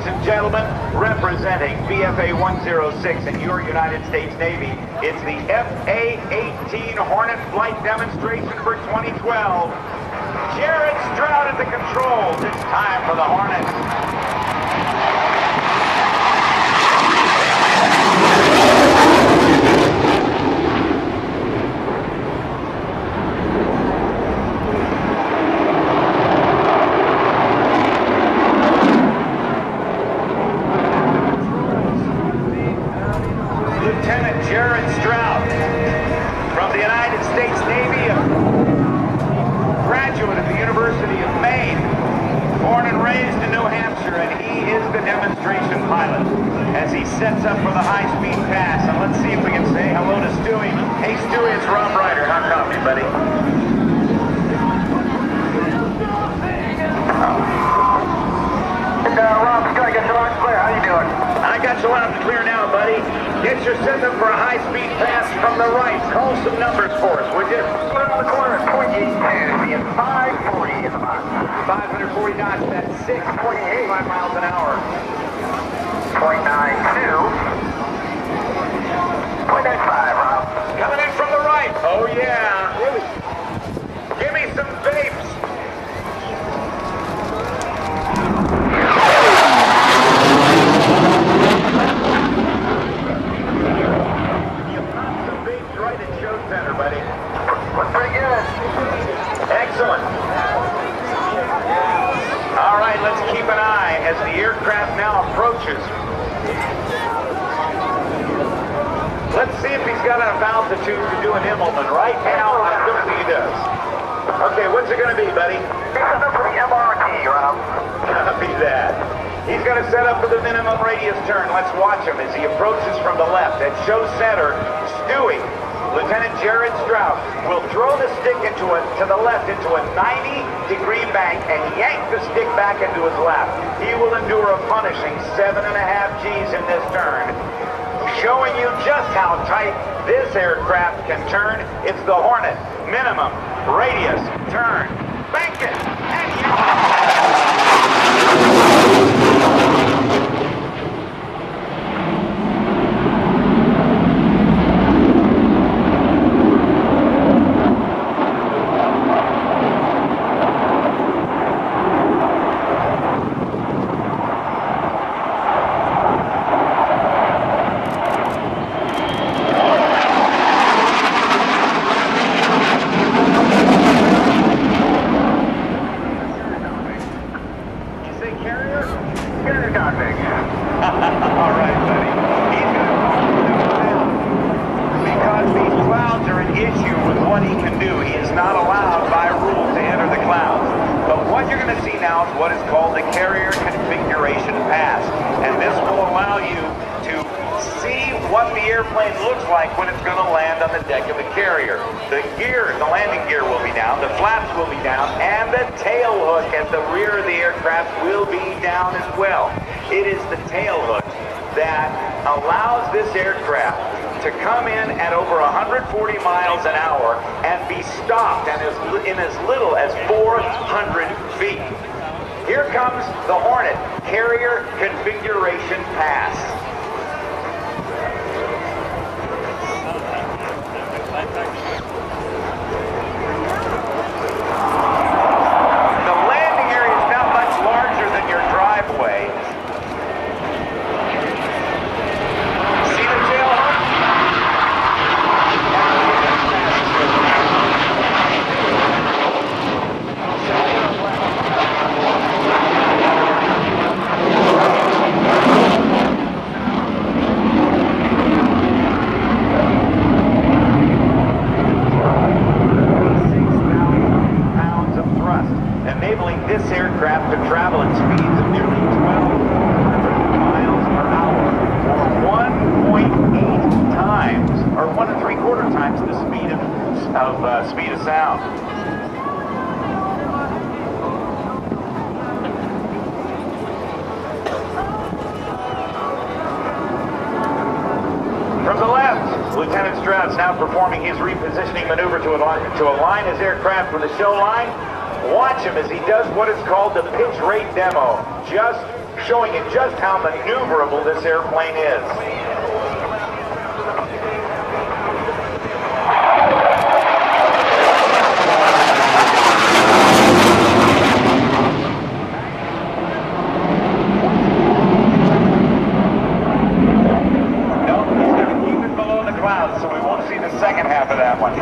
and gentlemen, representing BFA 106 in your United States Navy, it's the A-18C Hornet flight demonstration for 2012. Jared Stroud at the controls. It's time for the Hornet. Lieutenant Jared Stroud from the United States Navy, a graduate of the University of Maine, born and raised in New Hampshire, and he is the demonstration pilot as he sets up for the high-speed pass. And let's see if we can say hello to Stewie. Hey Stewie, it's Rob Ryder. How come you, buddy? Rob, can I get you loud and clear? How you doing? I got you loud and clear now, buddy. Get your setup for a high-speed pass from the right. Call some numbers for us, would you? Put it on the corner at 0.82, being 540 in the box. 540 knots, that's 6.85 miles an hour. 0.92. 0.95, Rob. Coming in from the right. Oh, yeah. Give me some vapes. Center, buddy. Looks pretty good. Excellent. All right, let's keep an eye as the aircraft now approaches. Let's see if he's got enough altitude to do an Immelman. Right now, I don't think he does. Okay, what's it going to be, buddy? He's set up for the MRT, Rob. Copy that. He's going to set up for the minimum radius turn. Let's watch him as he approaches from the left. At show center, Stewie. Lieutenant Jared Stroud will throw the stick to the left into a 90-degree bank and yank the stick back into his lap. He will endure a punishing 7.5 Gs in this turn. Showing you just how tight this aircraft can turn, it's the Hornet. Minimum radius turn. Bank it! And all right, buddy. He's going to calm down because these clouds are an issue with what he can do. He is not allowed by rule to enter the clouds. But what you're going to see now is what is called the carrier configuration pass. And this will allow you to see what the airplane looks like when it's going to land on the deck of the carrier. The gear, the landing gear will be down, the flaps will be down, and the tail hook at the rear of the aircraft will be down as well. It is the tail hook that allows this aircraft to come in at over 140 miles an hour and be stopped in as little as 400 feet. Here comes the Hornet Carrier Configuration Pass. The landing area is not much larger than your driveway. See the tail hook? Enabling this aircraft to travel at speeds of nearly 1,200 miles per hour, or 1.8 times, or 1 3/4 times the speed of sound. From the left, Lieutenant Stroud's now performing his repositioning maneuver to align his aircraft with the show line. Watch him as he does what is called the pitch rate demo. Just showing you just how maneuverable this airplane is. So we won't see the second half of that one.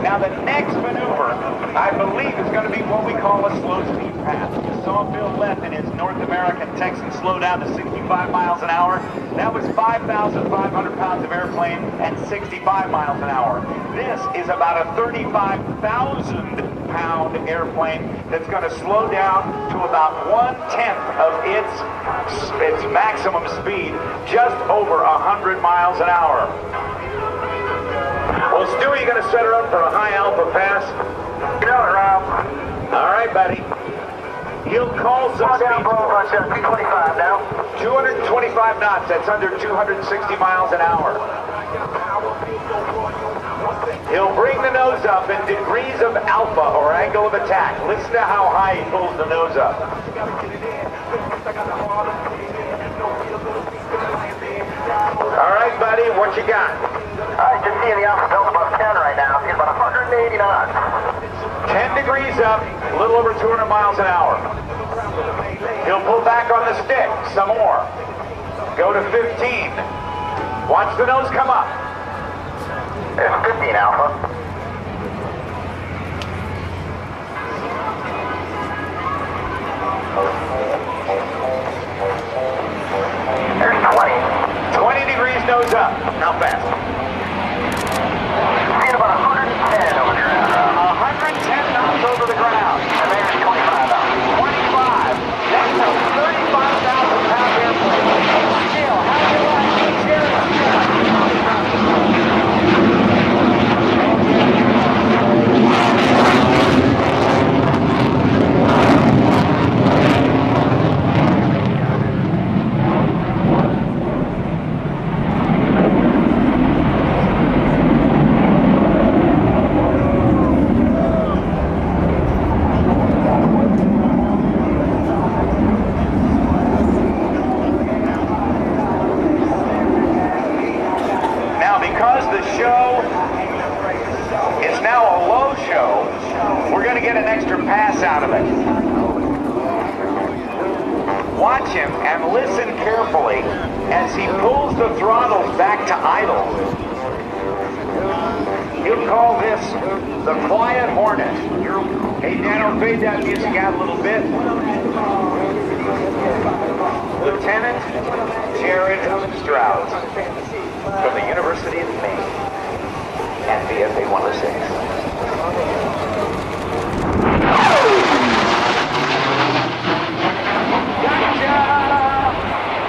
Now the next maneuver, I believe, is going to be what we call a slow speed pass. You saw Bill left in his North American Texan slow down to 65 miles an hour. That was 5,500 pounds of airplane and 65 miles an hour. This is about a 35,000-pound airplane that's going to slow down to about 1/10 of its maximum speed, just over 100 miles an hour. Well, Stewie, you going to set her up for a high alpha pass? You know it, Rob. All right, buddy. He'll call some speed. 225 now. 225 knots. That's under 260 miles an hour. He'll bring the nose up in degrees of alpha, or angle of attack. Listen to how high he pulls the nose up. All right, buddy, what you got? All right, just seeing the alpha built above 10 right now. It's about 180 knots. 10 degrees up, a little over 200 miles an hour. He'll pull back on the stick some more. Go to 15. Watch the nose come up. It's 15 alpha. There's 20. 20 degrees nose up. How fast? Seeing about 110 over the ground. 110 knots over the ground. And there's 25 out. 25. That's a 35,000-pound airplane. Still, how do you like these out of it. Watch him and listen carefully as he pulls the throttle back to idle. He'll call this the Quiet Hornet. Hey, Dano, fade that music out a little bit. Lieutenant Jared Stroud from the University of Maine and VFA 106.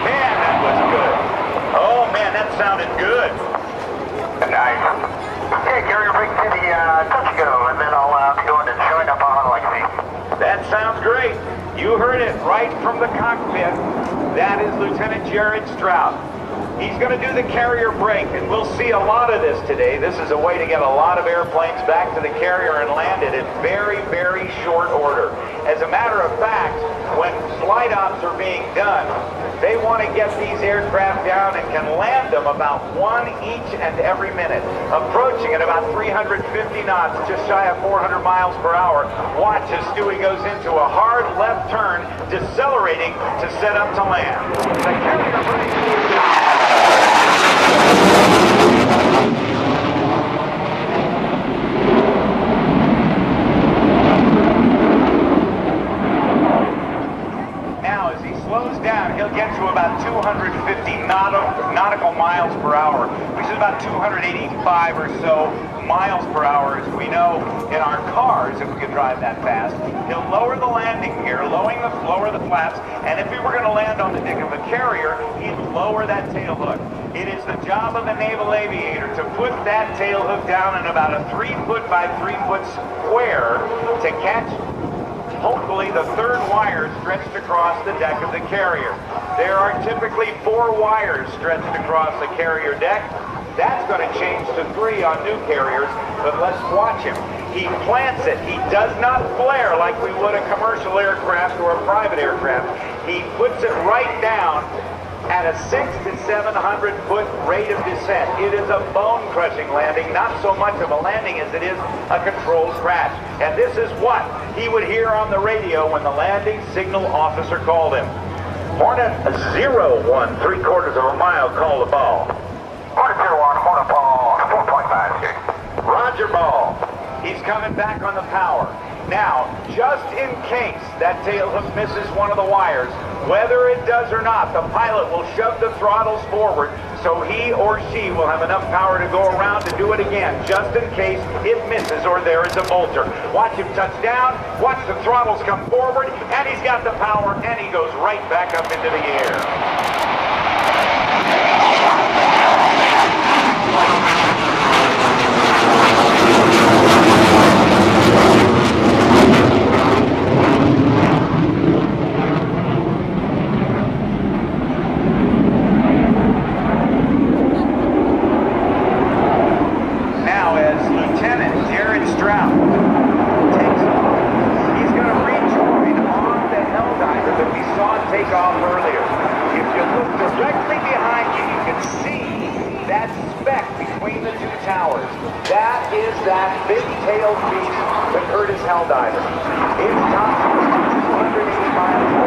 Man, that was good. Oh, man, that sounded good. Nice. Okay, carrier break to the touch go, and then I'll be going to join up on like me. That sounds great. You heard it right from the cockpit. That is Lieutenant Jared Stroud. He's going to do the carrier break, and we'll see a lot of this today. This is a way to get a lot of airplanes back to the carrier and land it in very, very short order. As a matter of fact, when flight ops are being done, they want to get these aircraft down and can land them about one each and every minute, approaching at about 350 knots, just shy of 400 miles per hour. Watch as Stewie goes into a hard left turn, decelerating to set up to land. The carrier break. Now, as he slows down, he'll get to about 250 nautical miles per hour, which is about 285 or so miles per hour, as we know in our cars, if we could drive that fast. He'll lower the landing gear, lower the flaps, and if he were going to land on the deck of a carrier, he'd lower that tail hook. It is the job of a naval aviator to put that tail hook down in about a 3-foot by 3-foot square to catch hopefully the third wire stretched across the deck of the carrier. There are typically 4 wires stretched across the carrier deck. That's going to change to 3 on new carriers, but let's watch him. He plants it. He does not flare like we would a commercial aircraft or a private aircraft. He puts it right down at a 600 to 700 foot rate of descent. It is a bone-crushing landing, not so much of a landing as it is a controlled crash. And this is what he would hear on the radio when the landing signal officer called him. Hornet 01, 3/4 of a mile, call the ball. Hornet 01, Hornet ball, 4.5. Roger, ball. He's coming back on the power. Now, just in case that tail hook misses one of the wires, whether it does or not, the pilot will shove the throttles forward so he or she will have enough power to go around to do it again, just in case it misses or there is a bolter. Watch him touch down, watch the throttles come forward, and he's got the power, and he goes right back up into the air. Big-tailed beast, the Curtiss Helldiver. Its top speed is 280 miles